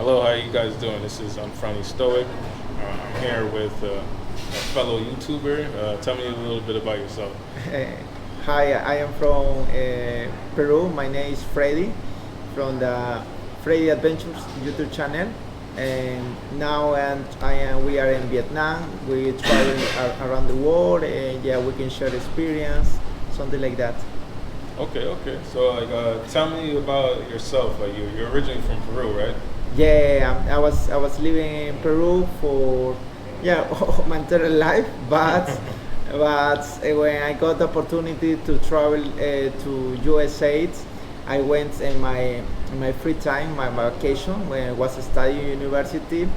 Hello, how you guys doing? This is Unfriendly Stoic. I'm here with a fellow YouTuber. Tell me a little bit about yourself. Uh, Hi, I am from Peru. My name is Freddy from the Freddy Aventuras YouTube channel. And now we are in Vietnam. We travel around the world, and yeah, we can share experience, something like that. Okay. So, tell me about yourself. You're originally from Peru, right? Yeah, I was living in Peru for all my entire life, but when I got the opportunity to travel to USA, I went in my free time, my vacation when I was studying university.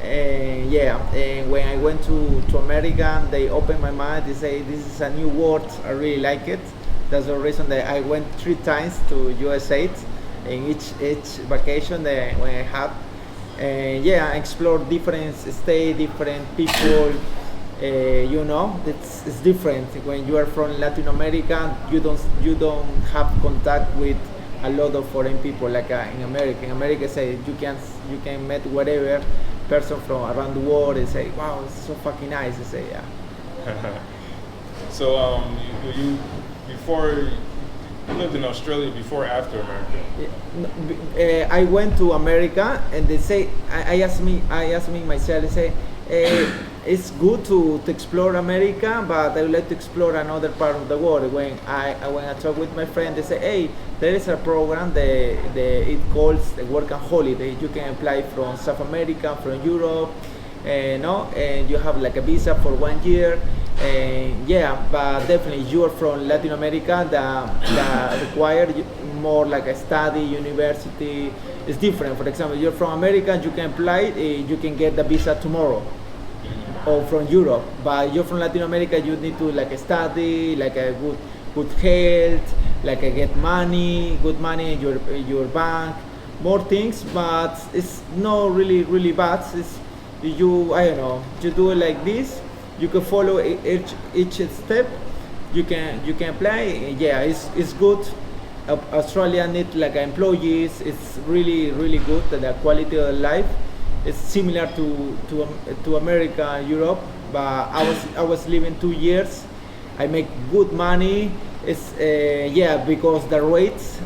And yeah, and when I went to America, they opened my mind. They say this is a new world. I really like it. That's the reason that I went 3 times to USA in each vacation that when I had. And yeah, I explored different states, different people. It's different when you are from Latin America. You don't have contact with a lot of foreign people like in America. In America, say you can meet whatever person from around the world and say, wow, it's so fucking nice. They say, yeah. So, you before you lived in Australia before or after America? I went to America and they say I asked me myself. They say it's good to explore America, but I would like to explore another part of the world. When I talk with my friend, they say, hey, there is a program that it calls the Work and Holiday. You can apply from South America, from Europe, and you have like a visa for 1 year. Yeah, but definitely you are from Latin America that require more like a study, university. It's different. For example, you're from America, you can apply, you can get the visa tomorrow, or from Europe. But you're from Latin America, you need to like study, like a good health, like get money, good money in your bank, more things. But it's not really bad. I don't know, you do it like this. You can follow each step. You can apply. Yeah, it's good. Australia need like employees. It's really good. The quality of life is similar to America, Europe. But I was living 2 years. I make good money. It's because the rates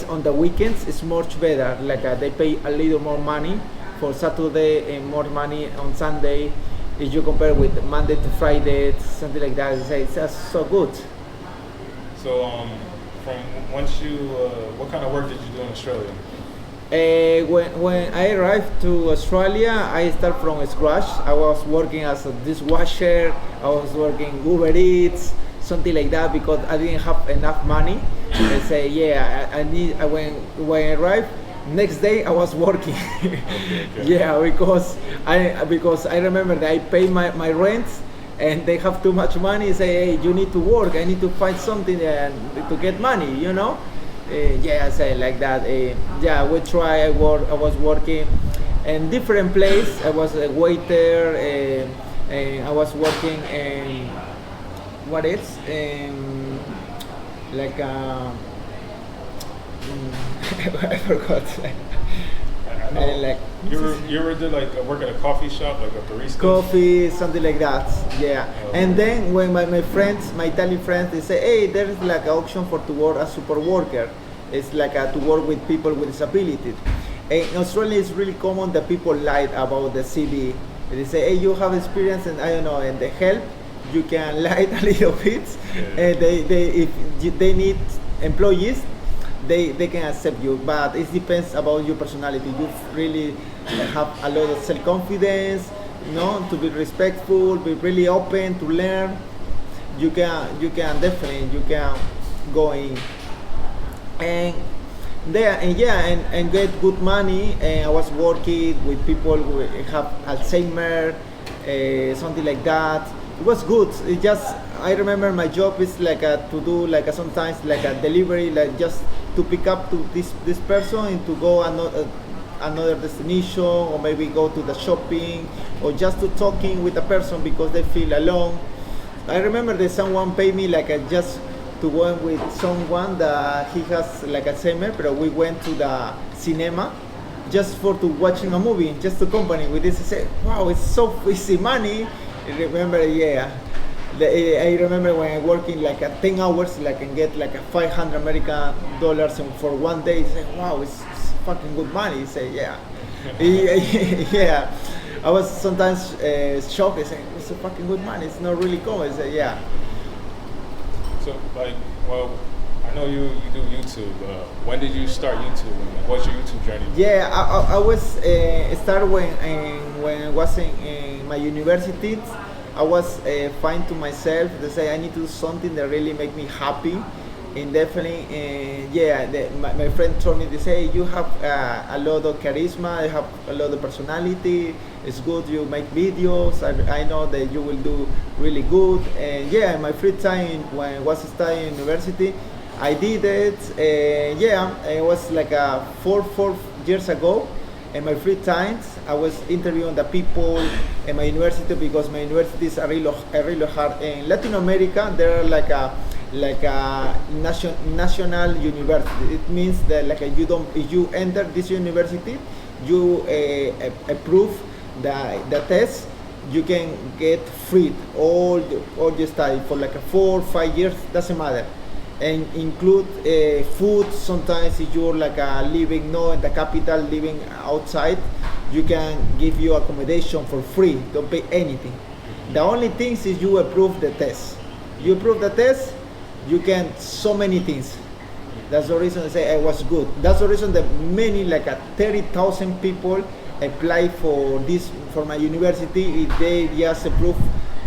on the weekends is much better. Like they pay a little more money for Saturday and more money on Sunday. If you compare with Monday to Friday, something like that, it's just so good. So, from once what kind of work did you do in Australia? When I arrived to Australia, I start from scratch. I was working as a dishwasher. I was working Uber Eats, something like that, because I didn't have enough money. I say, when I arrived, next day I was working. Okay. Yeah, because I remember that I pay my rent and they have too much money. Say, hey, you need to work. I need to find something to get money. I say like that. We try. I was working in different place. I was a waiter. And I was working in what else? Like. I forgot. I know. Like you ever did like work at a coffee shop, like a barista? coffee, something like that. Yeah. Oh. And then when my Italian friends, they say, hey, there is like an option to work as super worker. It's like to work with people with disabilities. And in Australia, it's really common that people lie about the CV. They say, hey, you have experience, and I don't know, and the help, you can lie a little bit. Yeah. And if they need employees, they can accept you, but it depends about your personality. You really have a lot of self-confidence, to be respectful, be really open to learn. You can definitely go in and there and get good money. And I was working with people who have Alzheimer, something like that. It was good. I remember my job is like to do like sometimes like a delivery, like just to pick up to this person and to go another destination, or maybe go to the shopping, or just to talking with a person because they feel alone. I remember that someone paid me like just to go with someone that he has like Alzheimer, but we went to the cinema just for to watching a movie, just to company with this. I say, wow, it's so easy money. I remember, yeah. I remember when I working like 10 hours, like and get like a 500 American dollars for one day. I say, wow, it's fucking good money. I say, yeah. Yeah. I was sometimes shocked. I say, it's a fucking good money. It's not really common. I say, yeah. So, like, well, I know you do YouTube. When did you start YouTube? What's your YouTube journey? Yeah, I was started when I was in my university. I was fine to myself to say I need to do something that really make me happy. And definitely, my friend told me to say you have a lot of charisma, you have a lot of personality. It's good you make videos. I know that you will do really good. And yeah, in my free time when I was studying university, I did it. It was like 4 years ago. In my free times, I was interviewing the people in my university because my universities are really hard. In Latin America, there are like a national university. It means that like if you enter this university, you approve the test, you can get free all your study for like 4 or 5 years, doesn't matter. And include food. Sometimes if you're like living in the capital, living outside, you can give you accommodation for free, don't pay anything. The only thing is you approve the test. You approve the test, you can so many things. That's the reason I say I was good. That's the reason that many, like 30,000 people apply for my university. If they just approve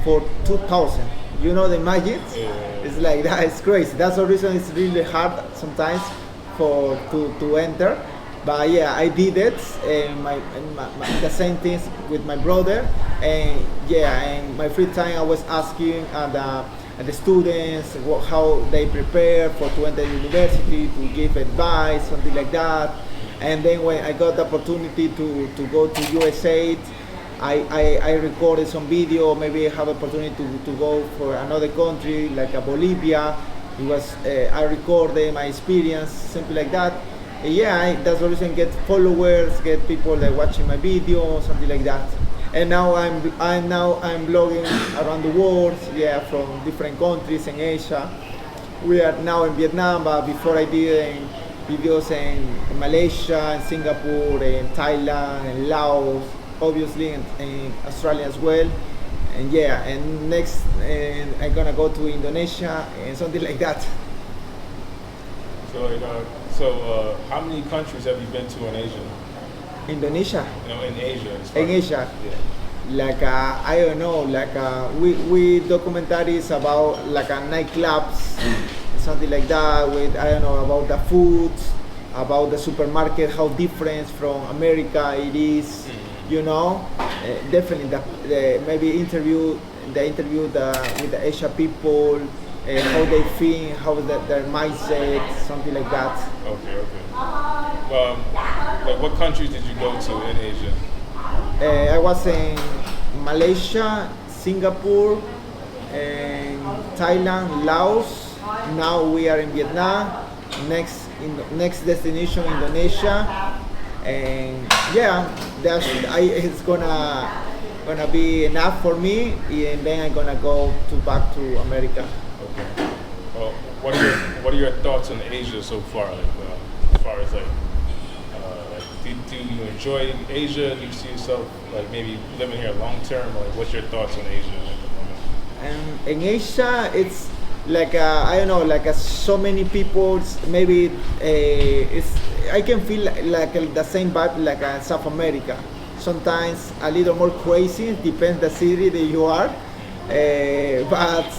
for 2,000. You know the magic? Yeah. It's like that. It's crazy. That's the reason it's really hard sometimes to enter. But yeah, I did it. And the same things with my brother. And yeah, in my free time I was asking the students how they prepare to enter university, to give advice, something like that. And then when I got the opportunity to go to USA, I recorded some video. Maybe I have opportunity to go for another country like Bolivia. It was I recorded my experience, something like that. That's the reason get followers, get people that watching my video, something like that. And now I'm blogging around the world, from different countries in Asia. We are now in Vietnam, but before I did videos in Malaysia, in Singapore, in Thailand, in Laos, obviously in Australia as well. And next I'm gonna go to Indonesia and something like that. So, how many countries have you been to in Asia? Indonesia. No, in Asia. In Asia. Yeah. Like I don't know, like we documentaries about like nightclubs, something like that. With I don't know about the foods, about the supermarket, how different from America it is. You know, definitely maybe interview with the Asian people, how they think, how their mindset, something like that. Okay. Like what countries did you go to in Asia? I was in Malaysia, Singapore, and Thailand, Laos. Now we are in Vietnam. Next destination Indonesia. And it's gonna be enough for me, and then I'm gonna go back to America. Okay. Well, what are your thoughts on Asia so far? Like, as far as do you enjoy Asia? Do you see yourself like maybe living here long term? Like, what's your thoughts on Asia at the moment? And in Asia, it's like I don't know, like so many people. Maybe I can feel like the same vibe like South America. Sometimes a little more crazy, depends the city that you are. But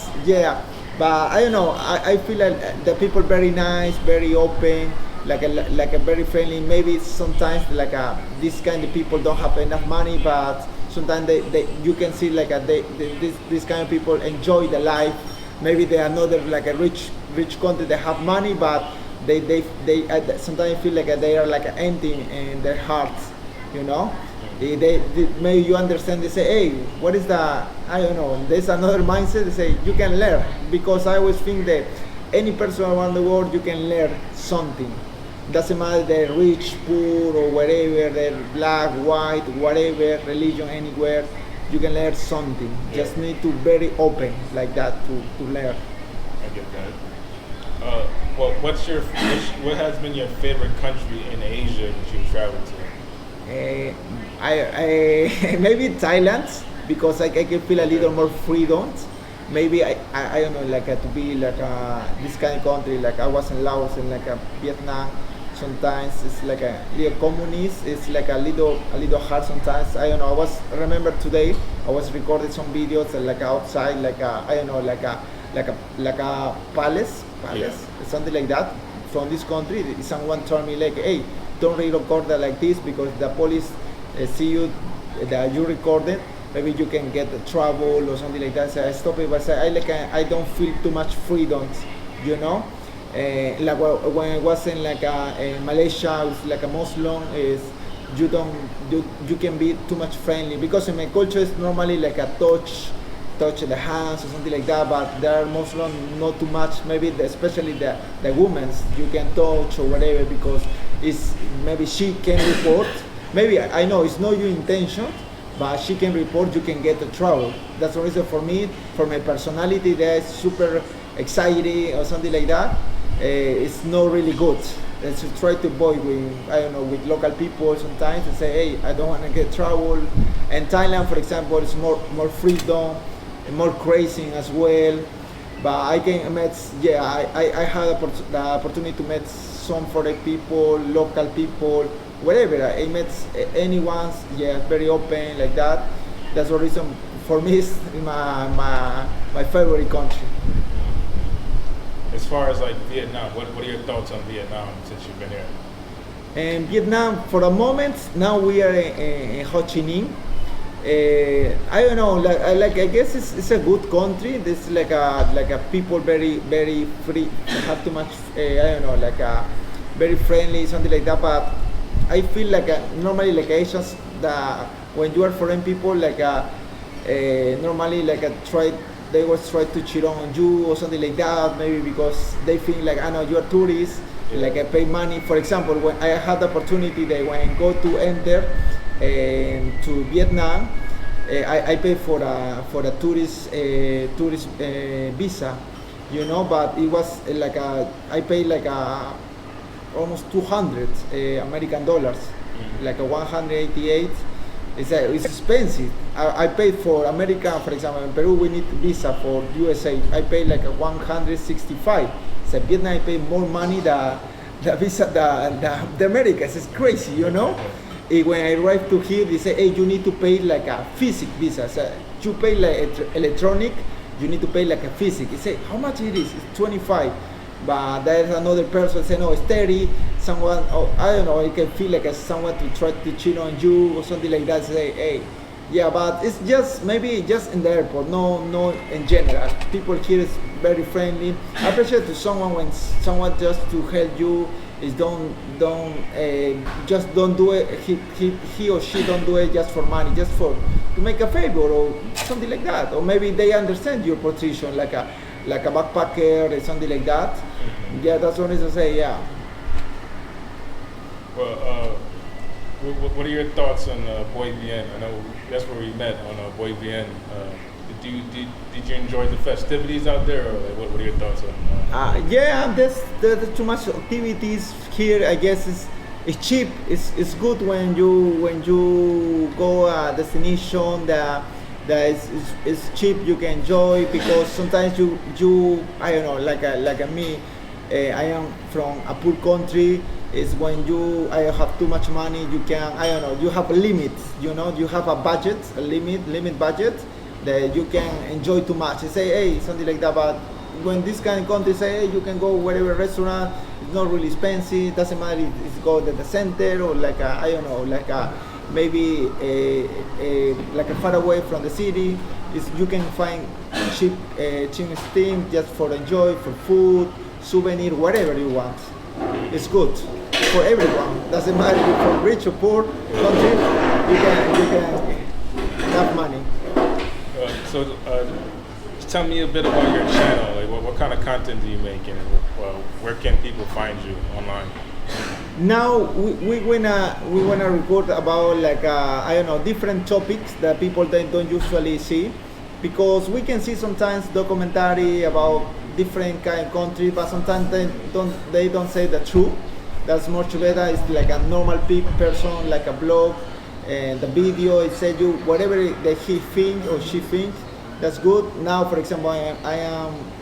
I don't know. I feel like the people very nice, very open, like a very friendly. Maybe sometimes like this kind of people don't have enough money, but sometimes you can see like this kind of people enjoy the life. Maybe they are not like a rich country that have money, but they sometimes feel like they are like empty in their hearts, you know. Maybe you understand. They say, hey, what is the, I don't know. There's another mindset. They say you can learn, because I always think that any person around the world you can learn something. Doesn't matter they're rich, poor, or whatever, they're black, white, whatever, religion, anywhere. You can learn something. Yeah. Just need to very open like that to learn. I get that. Well, what has been your favorite country in Asia that you've traveled to? I maybe Thailand because I can feel a little more freedom. Maybe I don't know like to be like this kind of country like I was in Laos and like Vietnam. Sometimes it's like a little communist. It's like a little hard sometimes. I don't know. Remember today I was recording some videos like outside like I don't know like a palace Yeah. something like that from this country. Someone told me like, hey, don't record that like this because the police see you that you recorded. Maybe you can get trouble or something like that. So I stopped it, but I don't feel too much freedom, you know. Like when I was in like Malaysia, it's like a Muslim is you can be too much friendly because in my culture it's normally like a touch the hands or something like that, but there are Muslim not too much. Maybe especially the women's you can touch or whatever because it's maybe she can report. Maybe I know it's not your intention, but she can report. You can get the trouble. That's the reason for me, for my personality, that's super exciting or something like that. It's not really good. Let's try to avoid with local people sometimes and say, hey, I don't want to get trouble. And Thailand, for example, is more freedom, and more crazy as well. But I had the opportunity to meet some foreign people, local people, whatever. I met anyone, very open like that. That's the reason for me is my favorite country. As far as like Vietnam, what are your thoughts on Vietnam since you've been here? And Vietnam, for the moment, now we are in Ho Chi Minh. I don't know, I guess it's a good country. This like a people very free, have too much. I don't know, very friendly, something like that. But I feel like normally like Asians, when you are foreign people, normally they always try to cheat on you or something like that. Maybe because they think like I know you are tourists. Like I pay money. For example, when I had the opportunity that when I go to enter to Vietnam, I pay for a tourist visa, you know. But it was I paid almost 200 American dollars, like a 188. It's expensive. I paid for America, for example, in Peru we need visa for USA. I paid like a 165. So Vietnam I pay more money the visa the Americans. It's crazy, you know. When I arrived to here, they say, hey, you need to pay like a physics visa. So you pay like electronic, you need to pay like a physics. They say, how much it is? It's 25. But there's another person say, no, it's 30. Someone, I don't know, it can feel like someone to try to cheat on you or something like that. Say, hey, yeah, but it's just maybe just in the airport, no in general. People here is very friendly. I appreciate to someone when someone just to help you is just don't do it. He or she don't do it just for money, just to make a favor or something like that. Or maybe they understand your position, like a backpacker or something like that. Mm-hmm. Yeah, that's what I say. Yeah. Well, what are your thoughts on Boy Bien? I know that's where we met on Boy Bien. Did you enjoy the festivities out there, or what are your thoughts on? Yeah, there's too much activities here. I guess it's cheap. It's good when you go a destination that is cheap. You can enjoy because sometimes you I don't know like me. I am from a poor country. Is when I have too much money. You can I don't know. You have a limit. You know you have a budget, a limit budget. That you can enjoy too much. They say, hey, something like that. But when this kind of country say, hey, you can go whatever restaurant, it's not really expensive. Doesn't matter if it's go to the center or I don't know, maybe far away from the city. You can find cheap things just for enjoy, for food, souvenir, whatever you want. It's good for everyone. Doesn't matter if you're from rich or poor country. You can have money. So, tell me a bit about your channel. Like, what kind of content do you make, and where can people find you online? Now we wanna record about like I don't know, different topics that people don't usually see, because we can see sometimes documentary about different kind of country, but sometimes they don't say the truth. That's much better. It's like a normal person, like a blog, and the video it says you whatever that he thinks or she thinks. That's good. Now, for example, I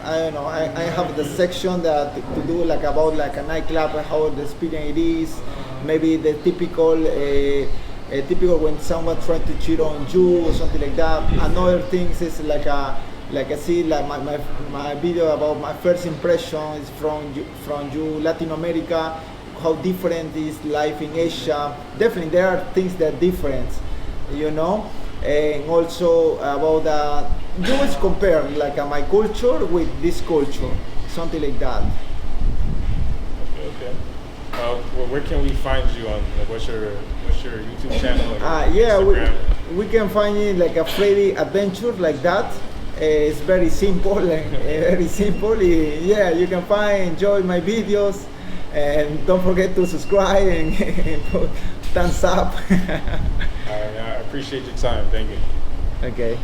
don't know, I have the section that to do like about like a nightclub, how the experience it is, maybe the typical when someone tries to cheat on you or something like that. Another things is like I see like my video about my first impression is from you Latin America, how different is life in Asia. Definitely there are things that are different, you know, and also about you always compare like my culture with this culture, something like that. Okay. Where can we find you on? Like, what's your YouTube channel? Like, Yeah, Instagram? we can find it like a Freddy Aventuras like that. It's very simple and very simple. Yeah, you can enjoy my videos, and don't forget to subscribe and put thumbs up. I appreciate your time. Thank you. Okay.